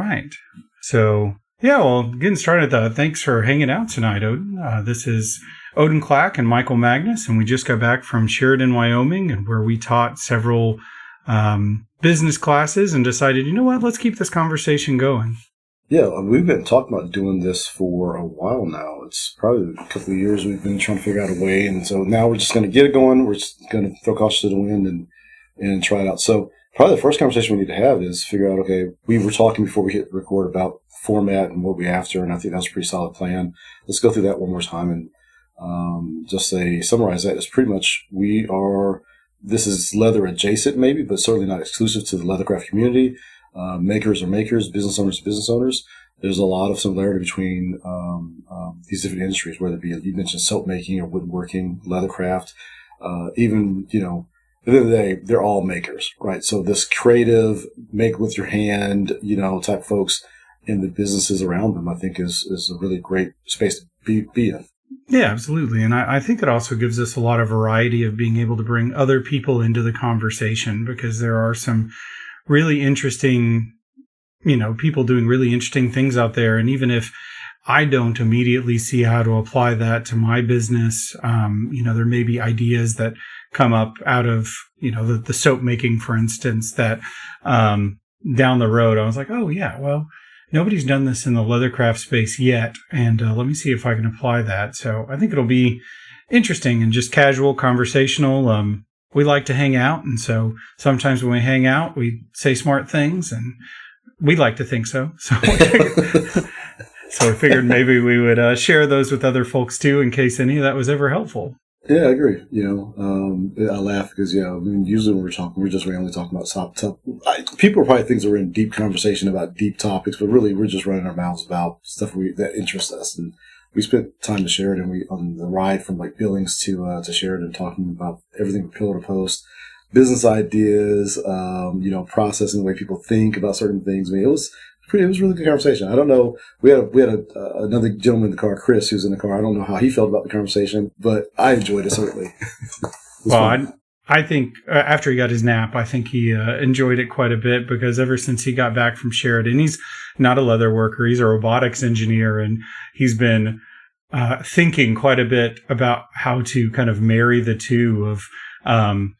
right. So, yeah, well, getting started, thanks for hanging out tonight, Odin. This is Odin Clack and Michael Magnus, and we just got back from Sheridan, Wyoming, and where we taught several business classes and decided, you know what, let's keep this conversation going. Yeah, we've been talking about doing this for a while now. It's probably a couple of years we've been trying to figure out a way, and so now we're just going to get it going. We're just going to throw caution to the wind and try it out. So probably the first conversation we need to have is figure out, okay, we were talking before we hit record about format and what we're after, and I think that's a pretty solid plan. Let's go through that one more time and just summarize that. It's pretty much this is leather adjacent maybe, but certainly not exclusive to the leathercraft community. Makers are makers, business owners are business owners. There's a lot of similarity between these different industries, whether it be, you mentioned soap making or woodworking, leathercraft, even, at the end of the day, they're all makers, right? So this creative, make with your hand, type folks in the businesses around them, I think is a really great space to be in. Yeah, absolutely. And I think it also gives us a lot of variety of being able to bring other people into the conversation, because there are some really interesting, people doing really interesting things out there. And even if I don't immediately see how to apply that to my business, there may be ideas that come up out of, the soap making, for instance, that down the road, I was like, oh, yeah, well, nobody's done this in the leathercraft space yet. And let me see if I can apply that. So I think it'll be interesting and just casual, conversational. We like to hang out, and so sometimes when we hang out, we say smart things, and we like to think so. So we figured maybe we would share those with other folks too, in case any of that was ever helpful. Yeah, I agree. I laugh because, usually when we're talking, we're just randomly talking about top. People probably think we're in deep conversation about deep topics, but really we're just running our mouths about stuff that interests us. And we spent time to Sheridan. On the ride from Billings to Sheridan, talking about everything from pillar to post, business ideas, processing the way people think about certain things. I mean, it was a really good conversation. I don't know. We had another gentleman in the car, Chris, who's in the car. I don't know how he felt about the conversation, but I enjoyed it certainly. I think after he got his nap, I think he enjoyed it quite a bit, because ever since he got back from Sheridan, he's not a leather worker. He's a robotics engineer, and he's been thinking quite a bit about how to kind of marry the two of,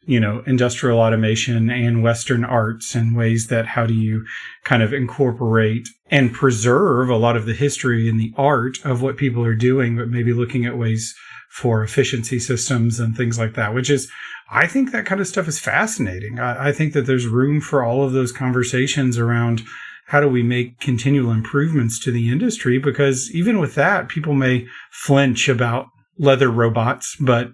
industrial automation and Western arts, and ways that how do you kind of incorporate and preserve a lot of the history and the art of what people are doing, but maybe looking at ways for efficiency systems and things like that, which is, I think that kind of stuff is fascinating. I think that there's room for all of those conversations around how do we make continual improvements to the industry, because even with that, people may flinch about leather robots, but,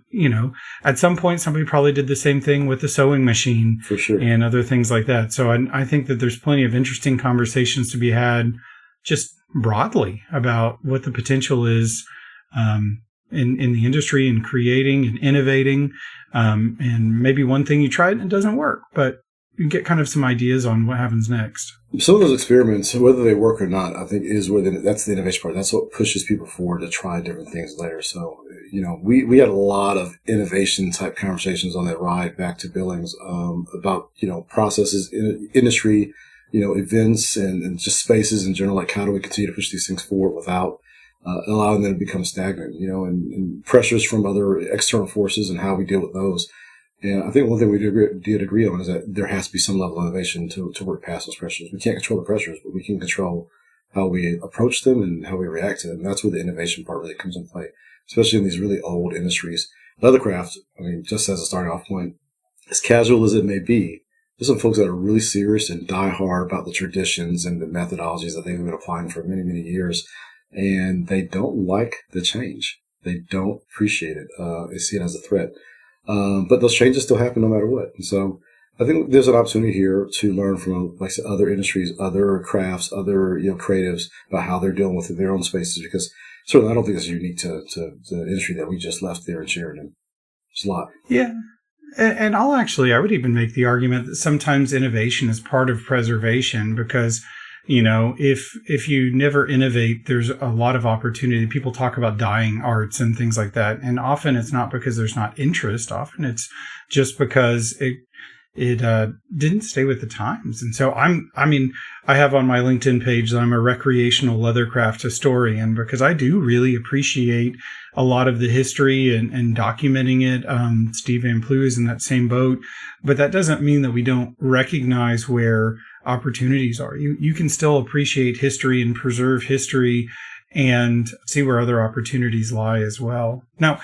at some point, somebody probably did the same thing with the sewing machine, for sure, and other things like that. So I think that there's plenty of interesting conversations to be had just broadly about what the potential is in the industry, and creating and innovating. And maybe one thing you tried and it doesn't work, but you get kind of some ideas on what happens next. Some of those experiments, whether they work or not, I think is where that's the innovation part. That's what pushes people forward to try different things later. So, we had a lot of innovation type conversations on that ride back to Billings, about, processes, industry, events and just spaces in general. Like, how do we continue to push these things forward without allowing them to become stagnant, and pressures from other external forces and how we deal with those. And I think one thing we did agree on is that there has to be some level of innovation to work past those pressures. We can't control the pressures, but we can control how we approach them and how we react to them. And that's where the innovation part really comes into play, especially in these really old industries. Leathercraft, just as a starting off point, as casual as it may be, there's some folks that are really serious and die hard about the traditions and the methodologies that they've been applying for many, many years. And they don't like the change. They don't appreciate it. They see it as a threat. But those changes still happen no matter what. And so I think there's an opportunity here to learn from, like I said, other industries, other crafts, other creatives about how they're dealing with their own spaces. Because certainly I don't think it's unique to the industry that we just left there in Sheridan. It's a lot. Yeah. And I would even make the argument that sometimes innovation is part of preservation, because if you never innovate, there's a lot of opportunity. People talk about dying arts and things like that. And often it's not because there's not interest. Often it's just because it didn't stay with the times. And so I have on my LinkedIn page that I'm a recreational leathercraft historian, because I do really appreciate a lot of the history and documenting it. Steve Van Plu is in that same boat, but that doesn't mean that we don't recognize where opportunities are. You can still appreciate history and preserve history and see where other opportunities lie as well. Now,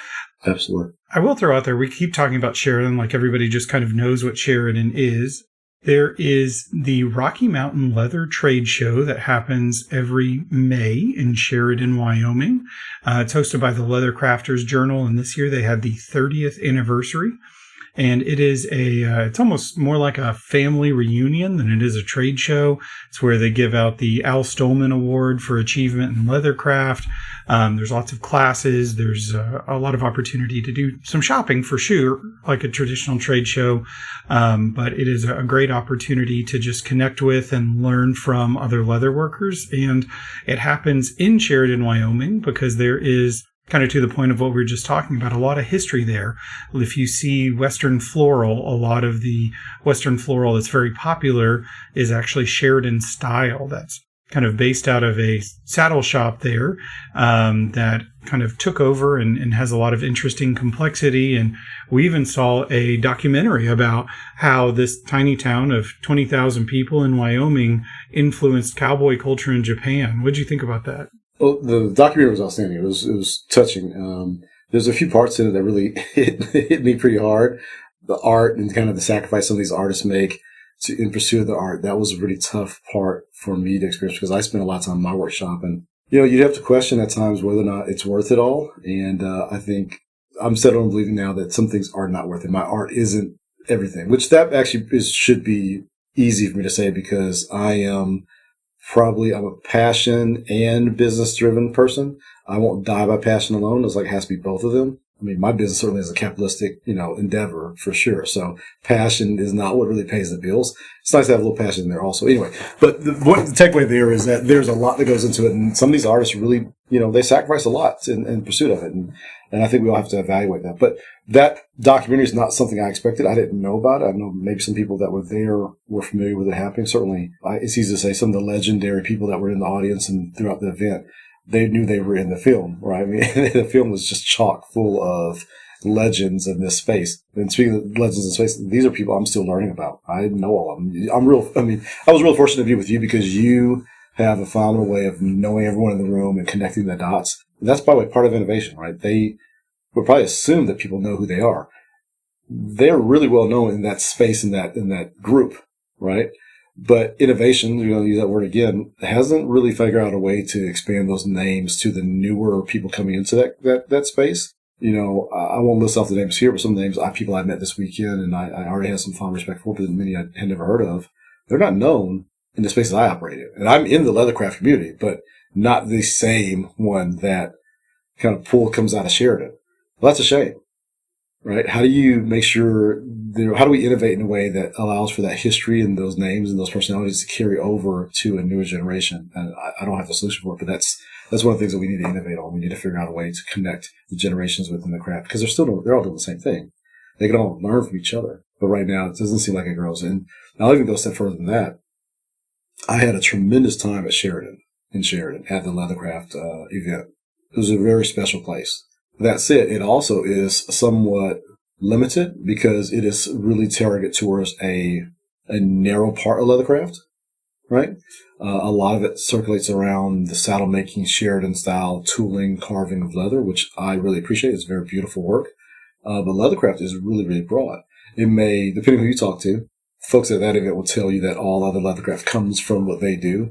absolutely. I will throw out there, we keep talking about Sheridan like everybody just kind of knows what Sheridan is. There is the Rocky Mountain Leather Trade Show that happens every May in Sheridan, Wyoming. It's hosted by the Leather Crafters Journal, and this year they had the 30th anniversary. And it is it's almost more like a family reunion than it is a trade show. It's where they give out the Al Stolman Award for Achievement in Leathercraft. There's lots of classes. There's a lot of opportunity to do some shopping for sure, like a traditional trade show. But it is a great opportunity to just connect with and learn from other leather workers. And it happens in Sheridan, Wyoming, because there is, kind of to the point of what we were just talking about, a lot of history there. If you see Western floral, a lot of the Western floral that's very popular is actually Sheridan style. That's kind of based out of a saddle shop there that kind of took over and has a lot of interesting complexity. And we even saw a documentary about how this tiny town of 20,000 people in Wyoming influenced cowboy culture in Japan. What did you think about that? Well, the documentary was outstanding. It was touching. There's a few parts in it that really hit me pretty hard. The art and kind of the sacrifice some of these artists make in pursuit of the art. That was a really tough part for me to experience, because I spent a lot of time in my workshop, and you'd have to question at times whether or not it's worth it all. And I think I'm settled on believing now that some things are not worth it. My art isn't everything, which that actually should be easy for me to say, because I'm a passion and business driven person. I won't die by passion alone. It's like it has to be both of them. I mean, my business certainly is a capitalistic, endeavor for sure. So passion is not what really pays the bills. It's nice to have a little passion in there also. Anyway, but the takeaway there is that there's a lot that goes into it. And some of these artists really, they sacrifice a lot in pursuit of it. And I think we all have to evaluate that. But that documentary is not something I expected. I didn't know about it. I know maybe some people that were there were familiar with it happening. Certainly, it's easy to say some of the legendary people that were in the audience and throughout the event, they knew they were in the film, right? I mean, the film was just chock full of legends in this space. And speaking of legends in space, these are people I'm still learning about. I know all of them. I was real fortunate to be with you, because you have a phenomenal way of knowing everyone in the room and connecting the dots. And that's, by the way, part of innovation, right? They would probably assume that people know who they are. They're really well known in that space, in that group, right? But innovation, use that word again, hasn't really figured out a way to expand those names to the newer people coming into that space. I won't list off the names here, but some of the names people I met this weekend, and I already had some fond respect for, but many I had never heard of. They're not known in the spaces I operate in. And I'm in the leathercraft community, but not the same one that kind of comes out of Sheridan. Well, that's a shame, right? How do you make sure how do we innovate in a way that allows for that history and those names and those personalities to carry over to a newer generation? And I don't have the solution for it, but that's one of the things that we need to innovate on. We need to figure out a way to connect the generations within the craft, because they're all doing the same thing. They can all learn from each other. But right now, it doesn't seem like it grows. And I'll even go a step further than that. I had a tremendous time at Sheridan at the Leathercraft event. It was a very special place. That said, it also is somewhat limited, because it is really targeted towards a narrow part of leathercraft, right? A lot of it circulates around the saddle making, Sheridan style tooling, carving of leather, which I really appreciate. It's very beautiful work. But leathercraft is really, really broad. It may, depending on who you talk to, folks at that event will tell you that all other leathercraft comes from what they do.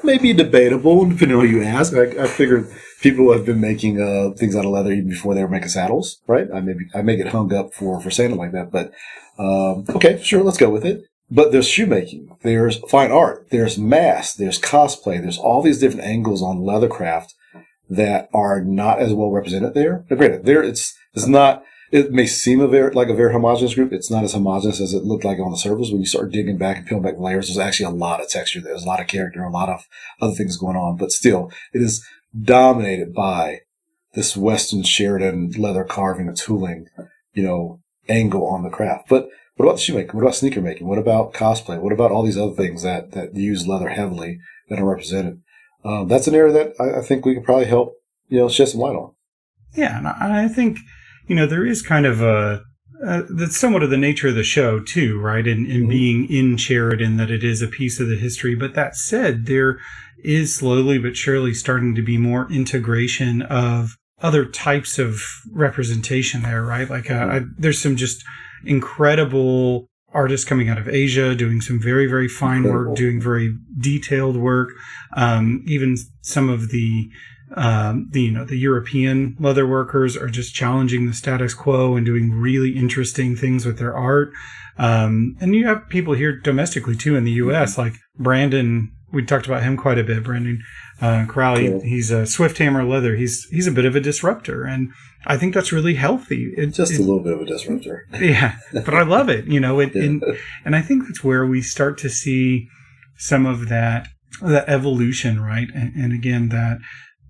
Maybe debatable, depending on who you ask. I figured people have been making things out of leather even before they were making saddles, right? I may get hung up for saying it like that, but okay, sure, let's go with it. But there's shoemaking, there's fine art, there's mask, there's cosplay, there's all these different angles on leathercraft that are not as well represented there. Now, granted, it's not. It may seem a very homogenous group. It's not as homogenous as it looked like on the surface. When you start digging back and peeling back layers, there's actually a lot of texture. There's a lot of character, a lot of other things going on. But still, it is dominated by this Western Sheridan leather carving and tooling, angle on the craft. But What about shoemaking? What about sneaker making? What about cosplay? What about all these other things that use leather heavily that are represented? That's an area that I think we could probably help, shed some light on. Yeah, and I think, there is kind of that's somewhat of the nature of the show too, right? In being in Sheridan, that it is a piece of the history. But that said, there is slowly but surely starting to be more integration of other types of representation there, right? Like there's some just incredible artists coming out of Asia doing some very, very fine work, doing very detailed work. Even some of the European leather workers are just challenging the status quo and doing really interesting things with their art. And you have people here domestically too in the U.S. like Brandon. We talked about him quite a bit. Brandon Crowley. Cool. He's a Swift Hammer Leather. He's a bit of a disruptor, and I think that's really healthy. A little bit of a disruptor. Yeah, but I love it. And I think that's where we start to see some of that evolution, right? And again, that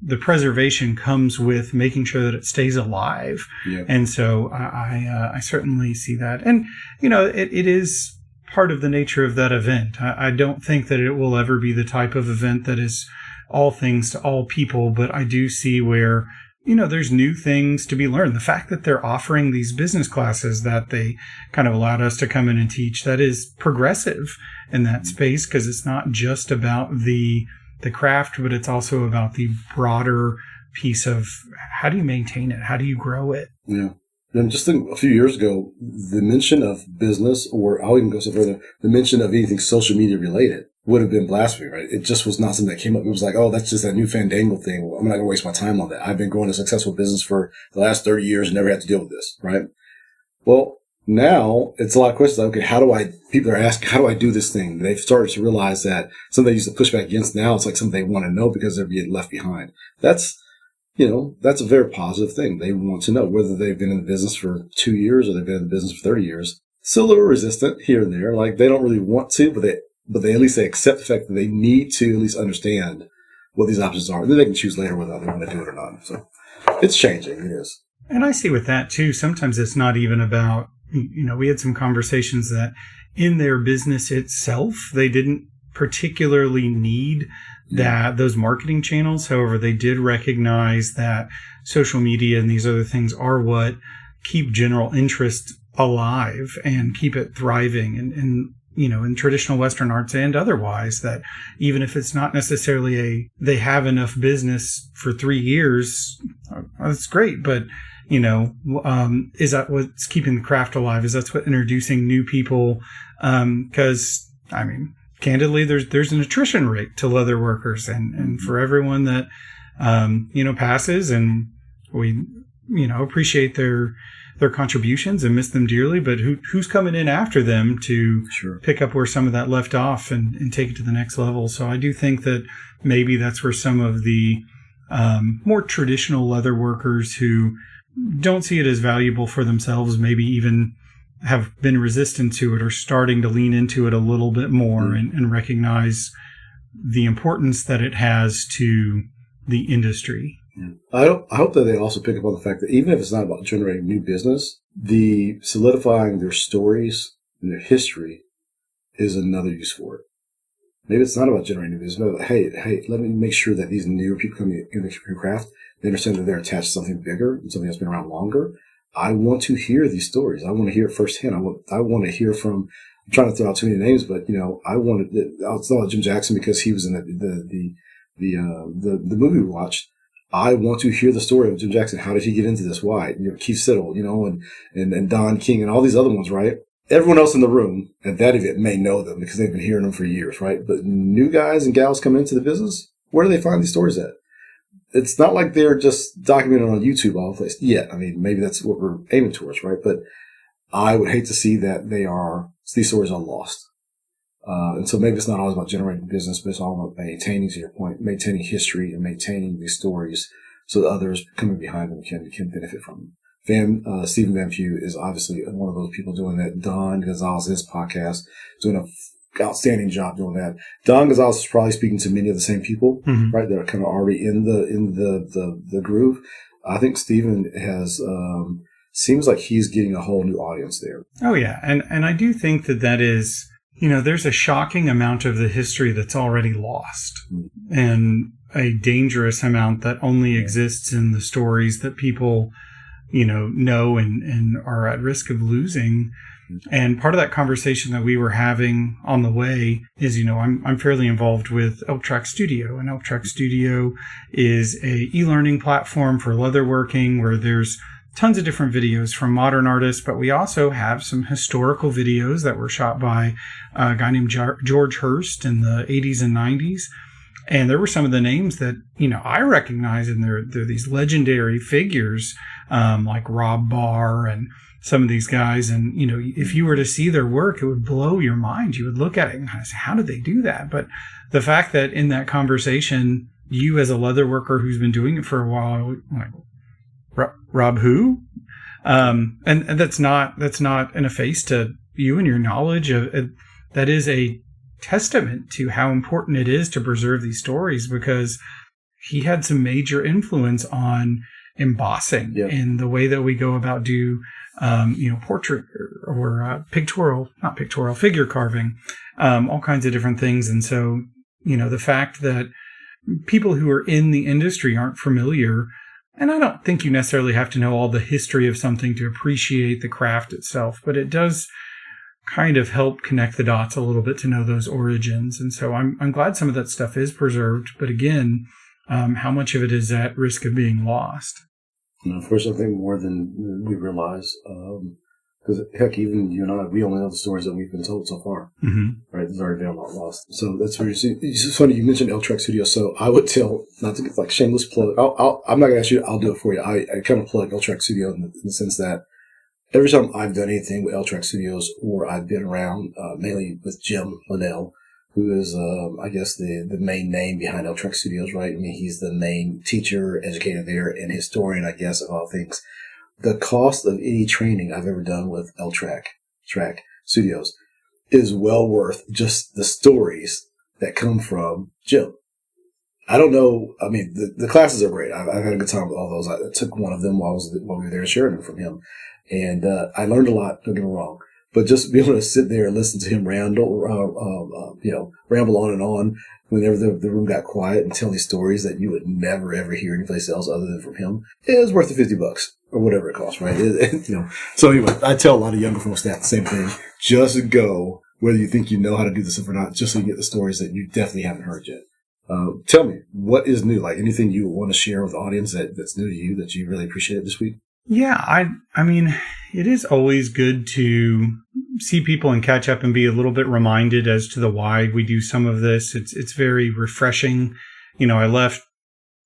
the preservation comes with making sure that it stays alive. Yeah. And so I certainly see that. And, it is part of the nature of that event. I don't think that it will ever be the type of event that is all things to all people, but I do see where, there's new things to be learned. The fact that they're offering these business classes that they kind of allowed us to come in and teach, that is progressive in that space, because it's not just about the craft, but it's also about the broader piece of how do you maintain it? How do you grow it? Yeah. And just think a few years ago, the mention of business, or I'll even go so further, the mention of anything social media related would have been blasphemy, right? It just was not something that came up. It was like, oh, that's just that new fandangle thing. I'm not going to waste my time on that. I've been growing a successful business for the last 30 years and never had to deal with this, right? Well, now it's a lot of questions like, okay, people are asking, how do I do this thing? They've started to realize that something they used to push back against, now it's like something they want to know because they're being left behind. That's a very positive thing. They want to know whether they've been in the business for 2 years or they've been in the business for 30 years. Still a little resistant here and there. Like they don't really want to, but they at least they accept the fact that they need to at least understand what these options are. And then they can choose later whether they want to do it or not. So it's changing. It is. And I see with that too, sometimes it's not even about, we had some conversations that in their business itself, they didn't particularly need those marketing channels. However, they did recognize that social media and these other things are what keep general interest alive and keep it thriving. And in traditional Western arts and otherwise, that even if it's not necessarily they have enough business for 3 years, that's great. But, is that what's keeping the craft alive? Is that what's introducing new people? Because, candidly, there's an attrition rate to leather workers, and for everyone that passes, and we appreciate their contributions and miss them dearly, but who's coming in after them to pick up where some of that left off and take it to the next level. So I do think that maybe that's where some of the more traditional leather workers who don't see it as valuable for themselves, maybe even have been resistant to it, or starting to lean into it a little bit more and recognize the importance that it has to the industry. Yeah. I hope that they also pick up on the fact that even if it's not about generating new business, the solidifying their stories and their history is another use for it. Maybe it's not about generating new business, but hey, let me make sure that these newer people coming in the craft, they understand that they're attached to something bigger and something that's been around longer. I want to hear these stories. I want to hear it firsthand. I want to hear from, I'm trying to throw out too many names, but, I'll tell Jim Jackson because he was in the movie we watched. I want to hear the story of Jim Jackson. How did he get into this? Why? Keith Siddle, and Don King and all these other ones, right? Everyone else in the room at that event may know them because they've been hearing them for years, right? But new guys and gals coming into the business, where do they find these stories at? It's not like they're just documented on YouTube all the place yet. Maybe that's what we're aiming towards, right? But I would hate to see that these stories are lost. And so maybe it's not always about generating business, but it's all about maintaining, to your point, maintaining history and maintaining these stories so that others coming behind them can benefit from them. Stephen Van Pugh is obviously one of those people doing that. Don Gonzalez, his podcast, doing an outstanding job doing that. Don Gonzalez is probably speaking to many of the same people, right, that are kind of already in the groove. I think Stephen has seems like he's getting a whole new audience there. Oh, yeah. And I do think that is, there's a shocking amount of the history that's already lost, and a dangerous amount that only exists in the stories that people, know and are at risk of losing. And part of that conversation that we were having on the way is, I'm fairly involved with Elk Track Studio, and Elk Track Studio is a e-learning platform for leatherworking where there's tons of different videos from modern artists, but we also have some historical videos that were shot by a guy named George Hurst in the 80s and 90s. And there were some of the names that, I recognize, and they're these legendary figures, like Rob Barr and some of these guys. And, if you were to see their work, it would blow your mind. You would look at it and kind of say, how did they do that? But the fact that in that conversation, you as a leather worker who's been doing it for a while, like, Rob who? And that's not an efface to you and your knowledge of that is a testament to how important it is to preserve these stories, because he had some major influence on embossing and the way that we go about portrait or figure carving, all kinds of different things. And so, the fact that people who are in the industry aren't familiar. And I don't think you necessarily have to know all the history of something to appreciate the craft itself, but it does kind of help connect the dots a little bit to know those origins. And so I'm glad some of that stuff is preserved, but again, how much of it is at risk of being lost? Of course, I think more than we realize, because heck, even you and I, we only know the stories that we've been told so far, right? There's already been a lot lost. So that's very interesting. It's funny, you mentioned Elk Track Studio, so I would tell, not to get like shameless plug, I'm not going to ask you, I'll do it for you. I kind of plug Elk Track Studio in the sense that every time I've done anything with Elk Track Studios, or I've been around, mainly with Jim Linnell, who is, I guess, the main name behind Elk Track Studios, right? I mean, he's the main teacher, educator there, and historian, I guess, of all things. The cost of any training I've ever done with Elk Track Studios is well worth just the stories that come from Jim. I don't know. I mean, the classes are great. I've had a good time with all those. I took one of them while we were there sharing them from him. And I learned a lot, don't get me wrong. But just be able to sit there and listen to him ramble on and on whenever the room got quiet and tell these stories that you would never, ever hear anyplace else other than from him, it was worth the $50 or whatever it costs, right? So anyway, I tell a lot of younger folks that the same thing. Just go, whether you think you know how to do this stuff or not, just so you get the stories that you definitely haven't heard yet. Tell me, what is new? Like anything you want to share with the audience that's new to you that you really appreciated this week? Yeah, I mean, it is always good to see people and catch up and be a little bit reminded as to the why we do some of this. It's very refreshing. I left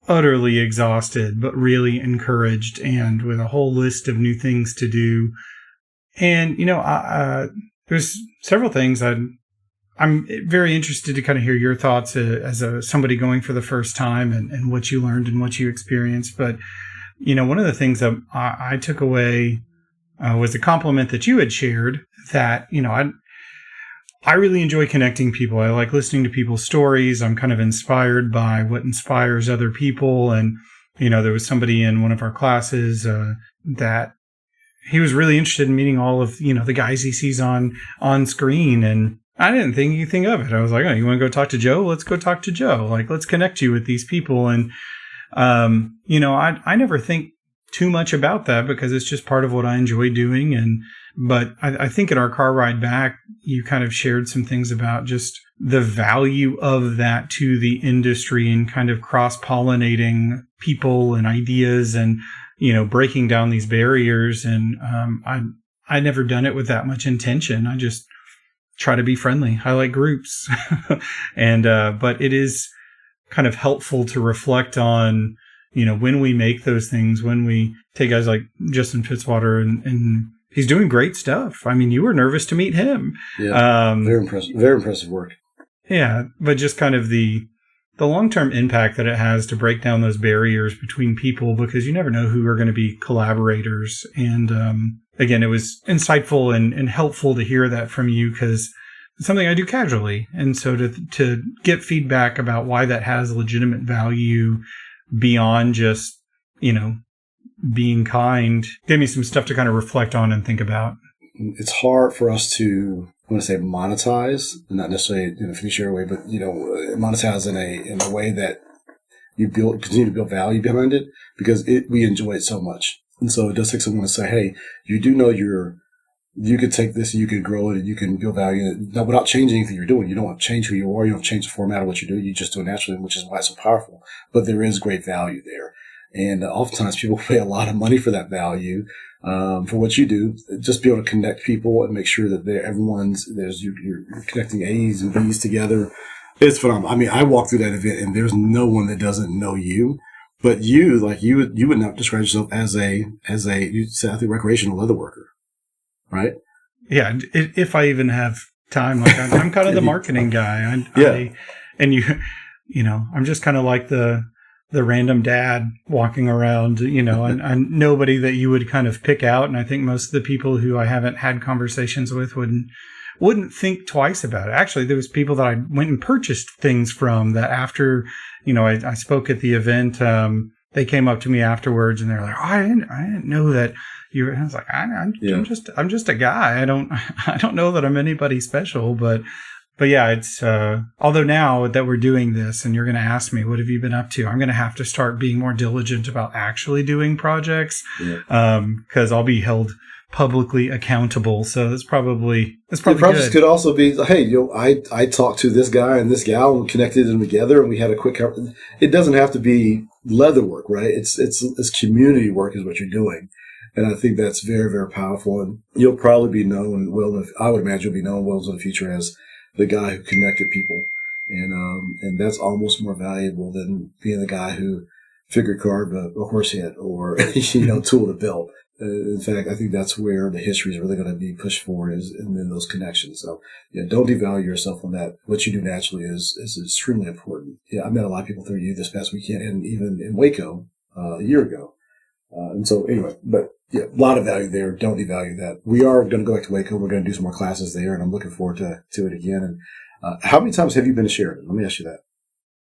utterly exhausted, but really encouraged and with a whole list of new things to do. And, there's several things I'm very interested to kind of hear your thoughts as somebody going for the first time and what you learned and what you experienced. But one of the things that I took away was a compliment that you had shared that, I really enjoy connecting people. I like listening to people's stories. I'm kind of inspired by what inspires other people. And, there was somebody in one of our classes that he was really interested in meeting all of, the guys he sees on screen. And I didn't think anything of it. I was like, oh, you want to go talk to Joe? Let's go talk to Joe. Like, let's connect you with these people. And, I never think too much about that because it's just part of what I enjoy doing. But I think in our car ride back, you kind of shared some things about just the value of that to the industry and kind of cross-pollinating people and ideas and, breaking down these barriers. And I never done it with that much intention. I just try to be friendly. I like groups. But it is kind of helpful to reflect on, when we make those things, when we take guys like Justin Fitzwater and he's doing great stuff. I mean, you were nervous to meet him. Yeah, very impressive work. Yeah, but just kind of the long-term impact that it has to break down those barriers between people, because you never know who are going to be collaborators. And again, it was insightful and helpful to hear that from you because it's something I do casually. And so to get feedback about why that has legitimate value beyond just, being kind. Gave me some stuff to kind of reflect on and think about. It's hard for us to, I want to say monetize, not necessarily in a fiduciary way, but, monetize in a way that you continue to build value behind it, because we enjoy it so much. And so it does take someone to say, hey, you do know you could take this, you could grow it, and you can build value in it. Now, without changing anything you're doing. You don't want to change who you are. You don't change the format of what you do. You just do it naturally, which is why it's so powerful. But there is great value there. And oftentimes people pay a lot of money for that value, for what you do. Just be able to connect people and make sure that you're connecting A's and B's together. It's phenomenal. I mean, I walk through that event and there's no one that doesn't know you. But you would not describe yourself as you said, I think, recreational leather worker, right? Yeah. If I even have time, like I'm kind of the marketing guy. I'm just kind of like the random dad walking around, and nobody that you would kind of pick out. And I think most of the people who I haven't had conversations with wouldn't think twice about it. Actually, there was people that I went and purchased things from that after, I spoke at the event. They came up to me afterwards and they're like, "Oh, I didn't know that you were." I was like, I'm just a guy. I don't know that I'm anybody special, but yeah, it's, although now that we're doing this and you're going to ask me, what have you been up to? I'm going to have to start being more diligent about actually doing projects. Yeah. Cause I'll be held publicly accountable. So that's probably the projects good. Could also be, hey, I talked to this guy and this gal and connected them together and we had a quick, it doesn't have to be leather work, right? It's community work is what you're doing. And I think that's very, very powerful. And you'll probably be known I would imagine you'll be known well in the future as the guy who connected people. And that's almost more valuable than being the guy who figure carved a horse head or, tooled a belt. In fact, I think that's where the history is really going to be pushed forward is in those connections. So, don't devalue yourself on that. What you do naturally is extremely important. Yeah, I met a lot of people through you this past weekend and even in Waco a year ago. And so anyway, but yeah, a lot of value there. Don't devalue that. We are going to go back to Waco. We're going to do some more classes there, and I'm looking forward to it again. And how many times have you been to Sheridan? Let me ask you that.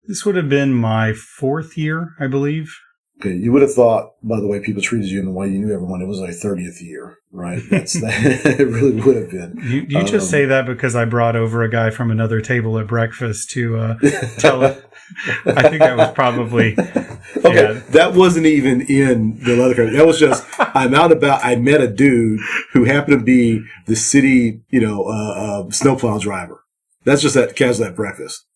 This would have been my 4th year, I believe. Okay, you would have thought, by the way people treated you and the way you knew everyone, it was like 30th year, right? It really would have been. You just say that because I brought over a guy from another table at breakfast to tell it. I think that was probably... Okay, yeah. That wasn't even in the leather company. That was just, I'm out about, I met a dude who happened to be the city, snowplow driver. That's just that casual at breakfast.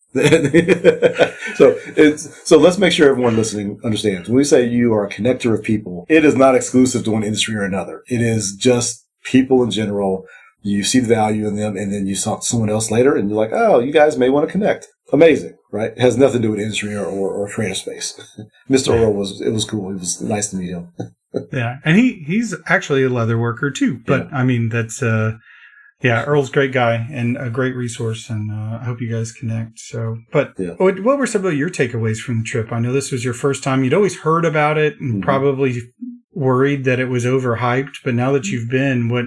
So let's make sure everyone listening understands. When we say you are a connector of people, it is not exclusive to one industry or another. It is just people in general. You see the value in them, and then you talk to someone else later, and you're like, oh, you guys may want to connect. Amazing, right? It has nothing to do with industry or creative space. Mr. Earl was cool. It was nice to meet him. Yeah, and he's actually a leather worker too. But yeah. I mean, that's Earl's a great guy and a great resource, and I hope you guys connect. So, but what were some of your takeaways from the trip? I know this was your first time. You'd always heard about it and probably worried that it was overhyped, but now that you've been, what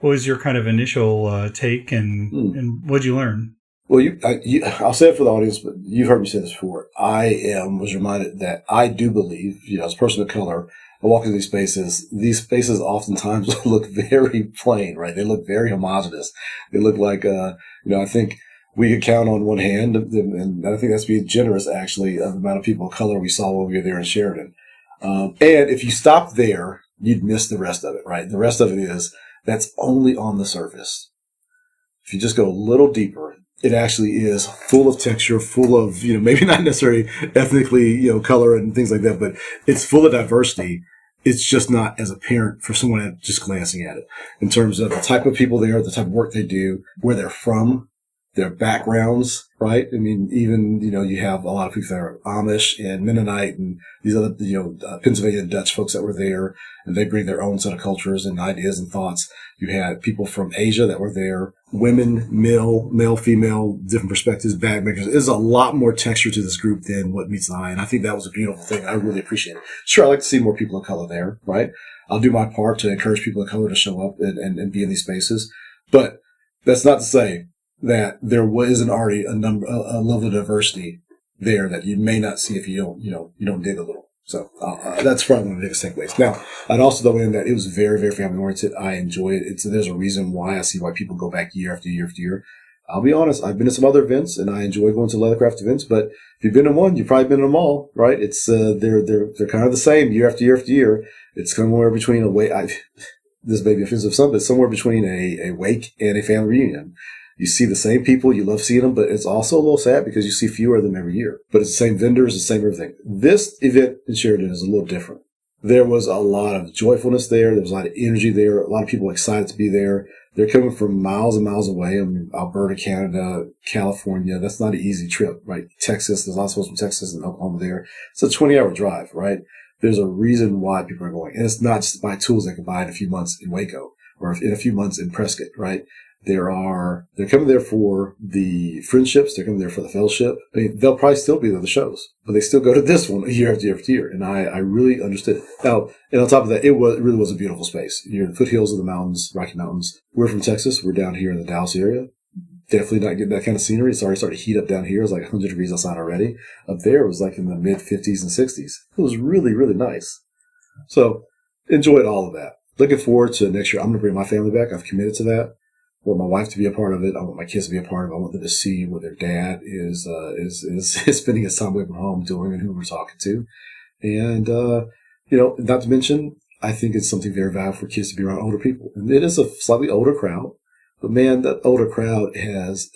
was your kind of initial take, and what'd you learn? Well, I'll say it for the audience, but you've heard me say this before. I was reminded that I do believe, as a person of color, I walk into these spaces oftentimes look very plain, right? They look very homogenous. They look like, I think we could count on one hand, and I think that's being generous, actually, of the amount of people of color we saw when we were there in Sheridan. And if you stop there, you'd miss the rest of it, right? The rest of it is, that's only on the surface. If you just go a little deeper, it actually is full of texture, full of, maybe not necessarily ethnically, color and things like that, but it's full of diversity. It's just not as apparent for someone just glancing at it in terms of the type of people there, the type of work they do, where they're from, their backgrounds, right? I mean, even, you have a lot of people that are Amish and Mennonite and these other, Pennsylvania and Dutch folks that were there, and they bring their own set of cultures and ideas and thoughts. You had people from Asia that were there, women, male, female, different perspectives, bag makers. There's a lot more texture to this group than what meets the eye. And I think that was a beautiful thing. I really appreciate it. Sure, I like to see more people of color there, right? I'll do my part to encourage people of color to show up and be in these spaces. But that's not to say that there isn't already a level of diversity there that you may not see if you don't dig a little. So that's probably one of the biggest takeaways. Now, I'd also throw in that it was very, very family oriented. I enjoy it. There's a reason why I see why people go back year after year after year. I'll be honest, I've been to some other events and I enjoy going to leathercraft events, but if you've been to one, you've probably been to them all, right? It's, they're kind of the same year after year after year. It's somewhere between this may be offensive some, but somewhere between a wake and a family reunion. You see the same people, you love seeing them, but it's also a little sad because you see fewer of them every year. But it's the same vendors, the same everything. This event in Sheridan is a little different. There was a lot of joyfulness there. There was a lot of energy there. A lot of people excited to be there. They're coming from miles and miles away. I mean, Alberta, Canada, California. That's not an easy trip, right? Texas. There's lots of folks from Texas and Oklahoma there. It's a 20-hour drive, right? There's a reason why people are going. And it's not just to buy tools they can buy in a few months in Waco or in a few months in Prescott, right? They're coming there for the friendships. They're coming there for the fellowship. I mean, they'll probably still be there at the shows, but they still go to this one year after year after year. And I really understood it. Now, and on top of that, it really was a beautiful space. You're in the foothills of the mountains, Rocky Mountains. We're from Texas. We're down here in the Dallas area. Definitely not getting that kind of scenery. It's already starting to heat up down here. It was like 100 degrees outside already. Up there, it was like in the mid 50s and 60s. It was really, really nice. So enjoyed all of that. Looking forward to next year. I'm going to bring my family back. I've committed to that. I want my wife to be a part of it. I want my kids to be a part of it. I want them to see what their dad is spending his time away from home doing and who we're talking to. And, not to mention, I think it's something very valuable for kids to be around older people. And it is a slightly older crowd, but man, that older crowd has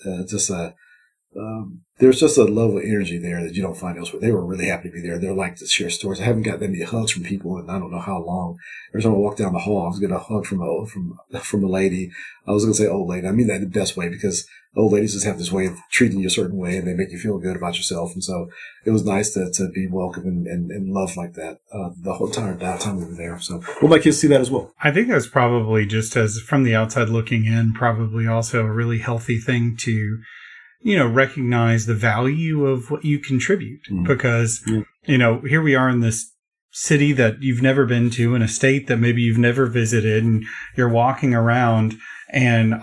there's just a level of energy there that you don't find elsewhere. They were really happy to be there. They're like to share stories. I haven't got that many hugs from people in I don't know how long. Every time I walk down the hall, I was getting a hug from a lady. I was going to say old lady. I mean that in the best way because old ladies just have this way of treating you a certain way and they make you feel good about yourself. And so it was nice to be welcomed and loved like that the whole entire time we were there. So will my kids see that as well? I think that's probably just as from the outside looking in, probably also a really healthy thing to recognize the value of what you contribute because, here we are in this city that you've never been to, in a state that maybe you've never visited, and you're walking around and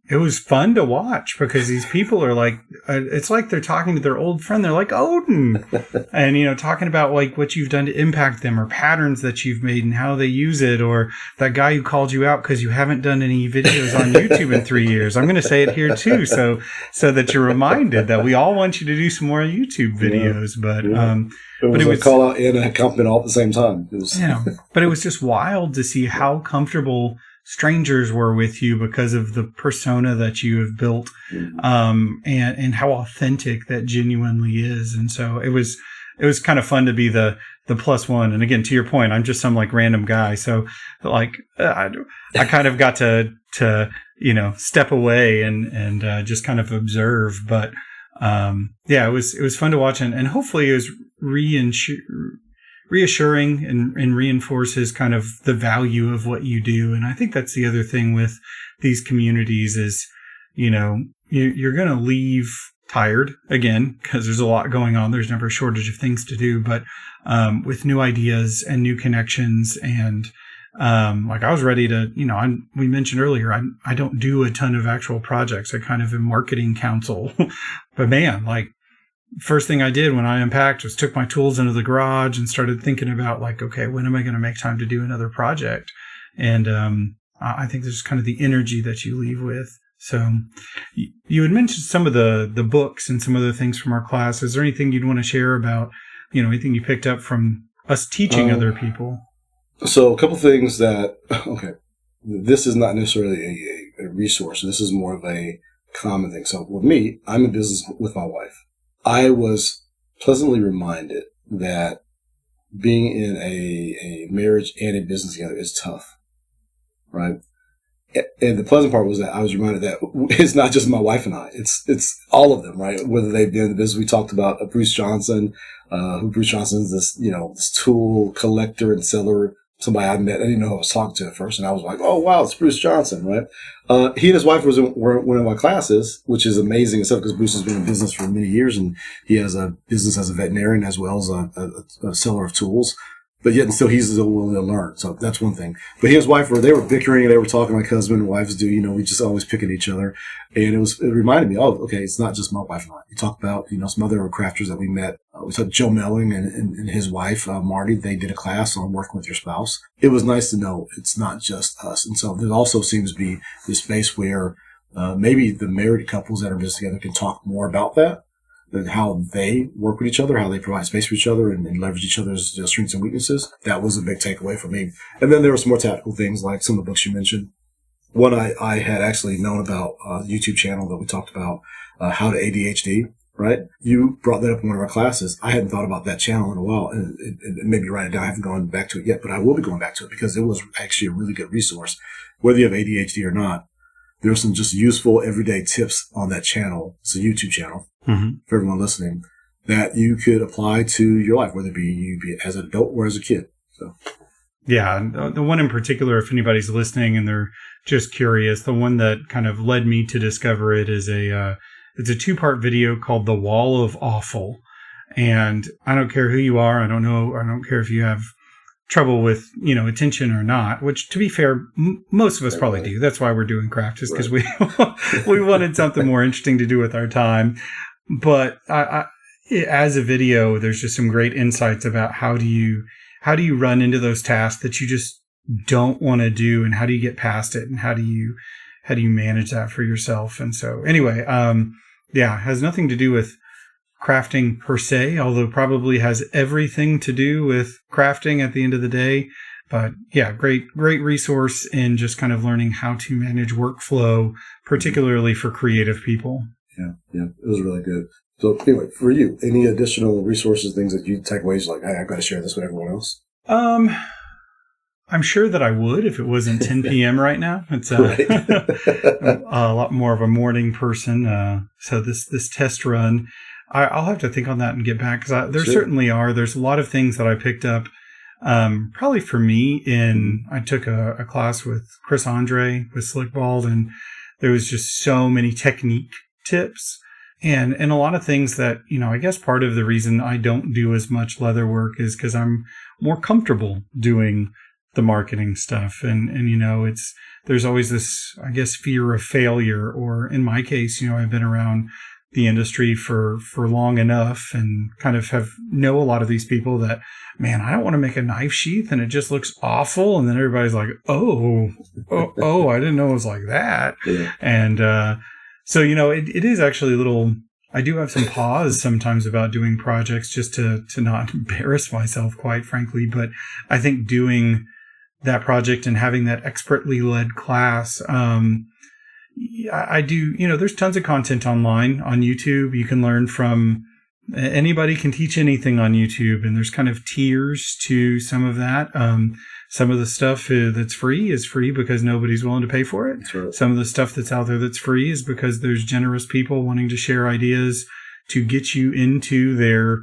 it was fun to watch because these people are like, it's like they're talking to their old friend. They're like Odin and, talking about like what you've done to impact them or patterns that you've made and how they use it. Or that guy who called you out because you haven't done any videos on YouTube in 3 years. I'm going to say it here too. So that you're reminded that we all want you to do some more YouTube videos, but it was a call out and a compliment all at the same time. But it was just wild to see how comfortable strangers were with you because of the persona that you have built, and how authentic that genuinely is. And so it was kind of fun to be the plus one. And again, to your point, I'm just some like random guy. So like, I kind of got to step away and just kind of observe. But, it was fun to watch and hopefully it was reassuring and reinforces kind of the value of what you do. And I think that's the other thing with these communities is, you're going to leave tired again because there's a lot going on. There's never a shortage of things to do, but with new ideas and new connections. And like I was ready to, we mentioned earlier, I don't do a ton of actual projects. I kind of am marketing counsel, but man, like, first thing I did when I unpacked was took my tools into the garage and started thinking about like, okay, when am I going to make time to do another project? And I think there's kind of the energy that you leave with. So you had mentioned some of the books and some other things from our class. Is there anything you'd want to share about, anything you picked up from us teaching other people? So a couple things this is not necessarily a resource. This is more of a common thing. So with me, I'm in business with my wife. I was pleasantly reminded that being in a marriage and a business together is tough, right? And the pleasant part was that I was reminded that it's not just my wife and I; it's all of them, right? Whether they've been in the business, we talked about Bruce Johnson, Bruce Johnson is this tool collector and seller. Somebody I met, I didn't know who I was talking to at first, and I was like, "Oh wow, it's Bruce Johnson, right?" He and his wife were one of my classes, which is amazing and stuff because Bruce has been in business for many years, and he has a business as a veterinarian as well as a seller of tools. But yet, and still, he's still willing to learn. So that's one thing. But he and his wife they were bickering, they were talking like husband and wives do. We just always pick at each other, and it reminded me, oh, okay, it's not just my wife and I. We talked about some other crafters that we met we took Joe Melling and his wife, Marty. They did a class on working with your spouse. It was nice to know it's not just us. And so there also seems to be this space where maybe the married couples that are just together can talk more about that, and how they work with each other, how they provide space for each other and leverage each other's strengths and weaknesses. That was a big takeaway for me. And then there were some more tactical things like some of the books you mentioned. One I had actually known about, YouTube channel that we talked about, How to ADHD, right? You brought that up in one of our classes. I hadn't thought about that channel in a while, and maybe write it down. I haven't gone back to it yet, but I will be going back to it because it was actually a really good resource. Whether you have ADHD or not, there are some just useful everyday tips on that channel. It's a YouTube channel for everyone listening that you could apply to your life, whether it be you be as an adult or as a kid. So. Yeah, the one in particular, if anybody's listening and they're just curious, the one that kind of led me to discover it is it's a 2-part video called The Wall of Awful. And I don't care who you are. I don't care if you have trouble with, attention or not, which to be fair, most of us probably do. That's why we're doing craft, is because we wanted something more interesting to do with our time. But as a video, there's just some great insights about how do you run into those tasks that you just don't want to do, and how do you get past it, and how do you manage that for yourself? And so anyway, it has nothing to do with crafting per se, although probably has everything to do with crafting at the end of the day. But yeah, great resource in just kind of learning how to manage workflow, particularly for creative people. Yeah, it was really good. So anyway, for you, any additional resources, things that you take away, like, hey, I've got to share this with everyone else? I'm sure that I would if it wasn't 10 p.m. right now. It's a lot more of a morning person. So this test run, I'll have to think on that and get back, because there certainly are. There's a lot of things that I picked up. Probably for me, I took a class with Chris Andre with Slickbald, and there was just so many technique tips. And a lot of things that, I guess part of the reason I don't do as much leather work is because I'm more comfortable doing the marketing stuff. And there's always this, I guess, fear of failure, or in my case, I've been around the industry for long enough and kind of know a lot of these people that, man, I don't want to make a knife sheath and it just looks awful. And then everybody's like, oh, I didn't know it was like that. Yeah. And, so, it is actually a little, I do have some pause sometimes about doing projects just to not embarrass myself, quite frankly. But I think doing that project and having that expertly led class, I do, there's tons of content online on YouTube. You can learn from, anybody can teach anything on YouTube, and there's kind of tiers to some of that. Some of the stuff that's free is free because nobody's willing to pay for it. That's right. Some of the stuff that's out there that's free is because there's generous people wanting to share ideas to get you into their,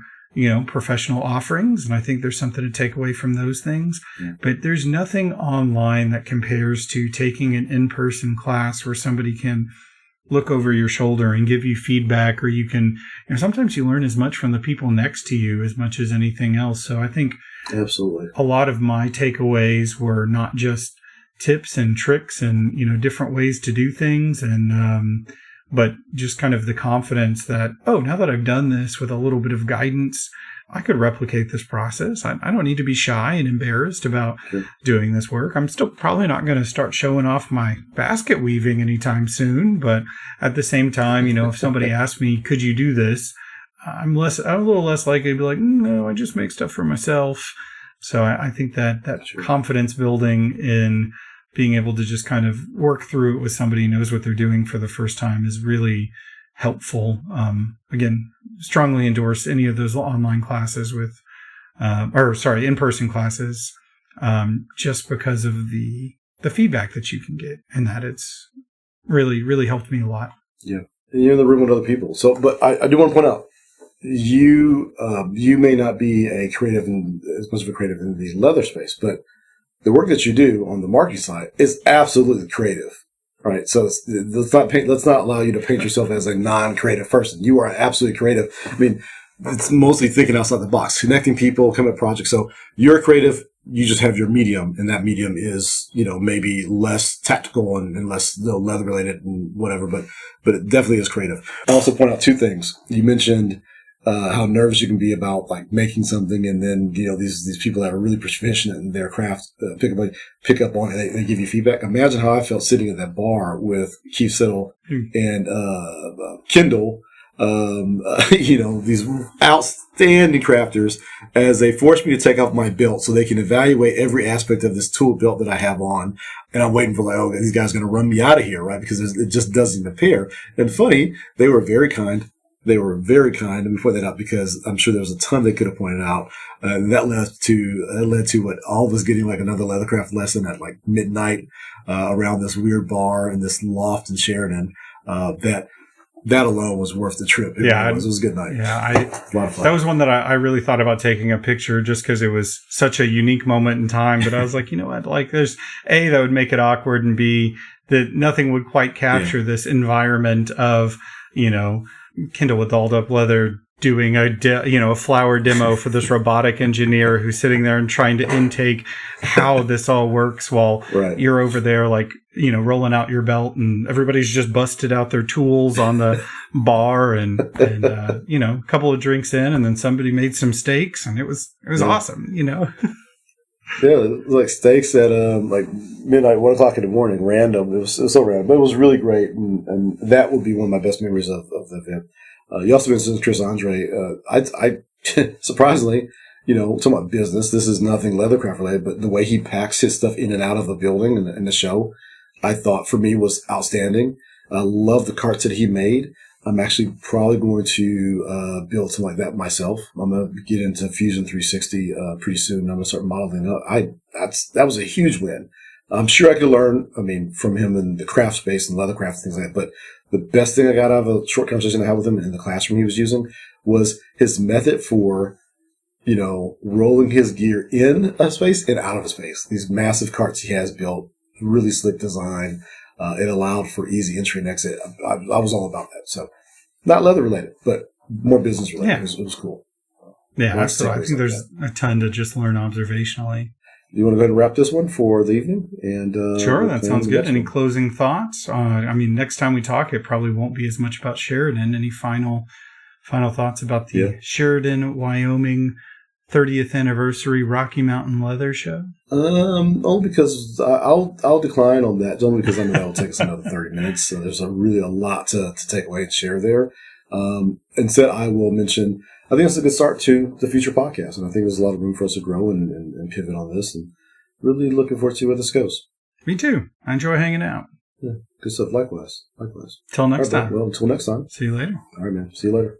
professional offerings. And I think there's something to take away from those things. Yeah. But there's nothing online that compares to taking an in-person class where somebody can look over your shoulder and give you feedback, or you can, sometimes you learn as much from the people next to you as much as anything else. So I think absolutely a lot of my takeaways were not just tips and tricks and, different ways to do things, and, but just kind of the confidence that, now that I've done this with a little bit of guidance, I could replicate this process. I don't need to be shy and embarrassed about doing this work. I'm still probably not going to start showing off my basket weaving anytime soon. But at the same time, if somebody asks me, could you do this? I'm a little less likely to be like, no, I just make stuff for myself. So I think that confidence building in being able to just kind of work through it with somebody who knows what they're doing for the first time is really helpful. Again, strongly endorse any of those online classes in-person classes, just because of the feedback that you can get, and that it's really, really helped me a lot. Yeah. And you're in the room with other people. So, but I do want to point out, you may not be a creative, as much of a creative in the leather space, but the work that you do on the marketing side is absolutely creative. Right. So let's not allow you to paint yourself as a non-creative person. You are absolutely creative. I mean, it's mostly thinking outside the box, connecting people, coming up with projects. So you're creative. You just have your medium, and that medium is, maybe less tactical and less leather related and whatever, but it definitely is creative. I also point out two things. You mentioned, how nervous you can be about like making something, and then these people that are really proficient in their craft pick up on it. They give you feedback. Imagine how I felt sitting at that bar with Keith Siddle and Kendall. These outstanding crafters, as they forced me to take off my belt so they can evaluate every aspect of this tool belt that I have on. And I'm waiting for these guys are going to run me out of here, right? Because it just doesn't appear. And funny, they were very kind. And we pointed that out because I'm sure there was a ton they could have pointed out. That led to what all of us getting like another leathercraft lesson at like midnight, around this weird bar in this loft in Sheridan, that alone was worth the trip. It was a good night. Yeah, a lot of fun. That was one that I really thought about taking a picture just because it was such a unique moment in time. But I was like, you know what? Like, there's A, that would make it awkward, and B, that nothing would quite capture this environment of, Kendall with dolled up leather doing a flower demo for this robotic engineer who's sitting there and trying to intake how this all works while you're over there like, rolling out your belt, and everybody's just busted out their tools on the bar and a couple of drinks in, and then somebody made some steaks, and it was awesome, Yeah, it was like steaks at like midnight, 1 o'clock in the morning, random. It was so random, but it was really great, and that would be one of my best memories of the event. You also mentioned Chris Andre. I surprisingly, talking about business, this is nothing leathercraft related, but the way he packs his stuff in and out of a building and the show, I thought for me was outstanding. I love the carts that he made. I'm actually probably going to build something like that myself. I'm going to get into Fusion 360 pretty soon. I'm going to start modeling up. That was a huge win. I'm sure I could learn, from him in the craft space and leathercraft and things like that. But the best thing I got out of a short conversation I had with him in the classroom he was using was his method for, rolling his gear in a space and out of a space. These massive carts he has built, really slick design. It allowed for easy entry and exit. I was all about that. So not leather related, but more business related. Yeah. It was cool. Yeah, so I think there's a ton to just learn observationally. You want to go ahead and wrap this one for the evening? And sure, that sounds good. Any closing thoughts? Next time we talk, it probably won't be as much about Sheridan. Any final thoughts about the Sheridan, Wyoming 30th anniversary Rocky Mountain Leather Show? Only because I'll decline on that. Only because I know that'll take us another 30 minutes. So there's really a lot to take away and share there. Instead, I will mention, I think it's a good start to the future podcast, and I think there's a lot of room for us to grow and pivot on this, and really looking forward to where this goes. Me too. I enjoy hanging out. Yeah, good stuff. Likewise. Till next time. Well, until next time. See you later. All right, man. See you later.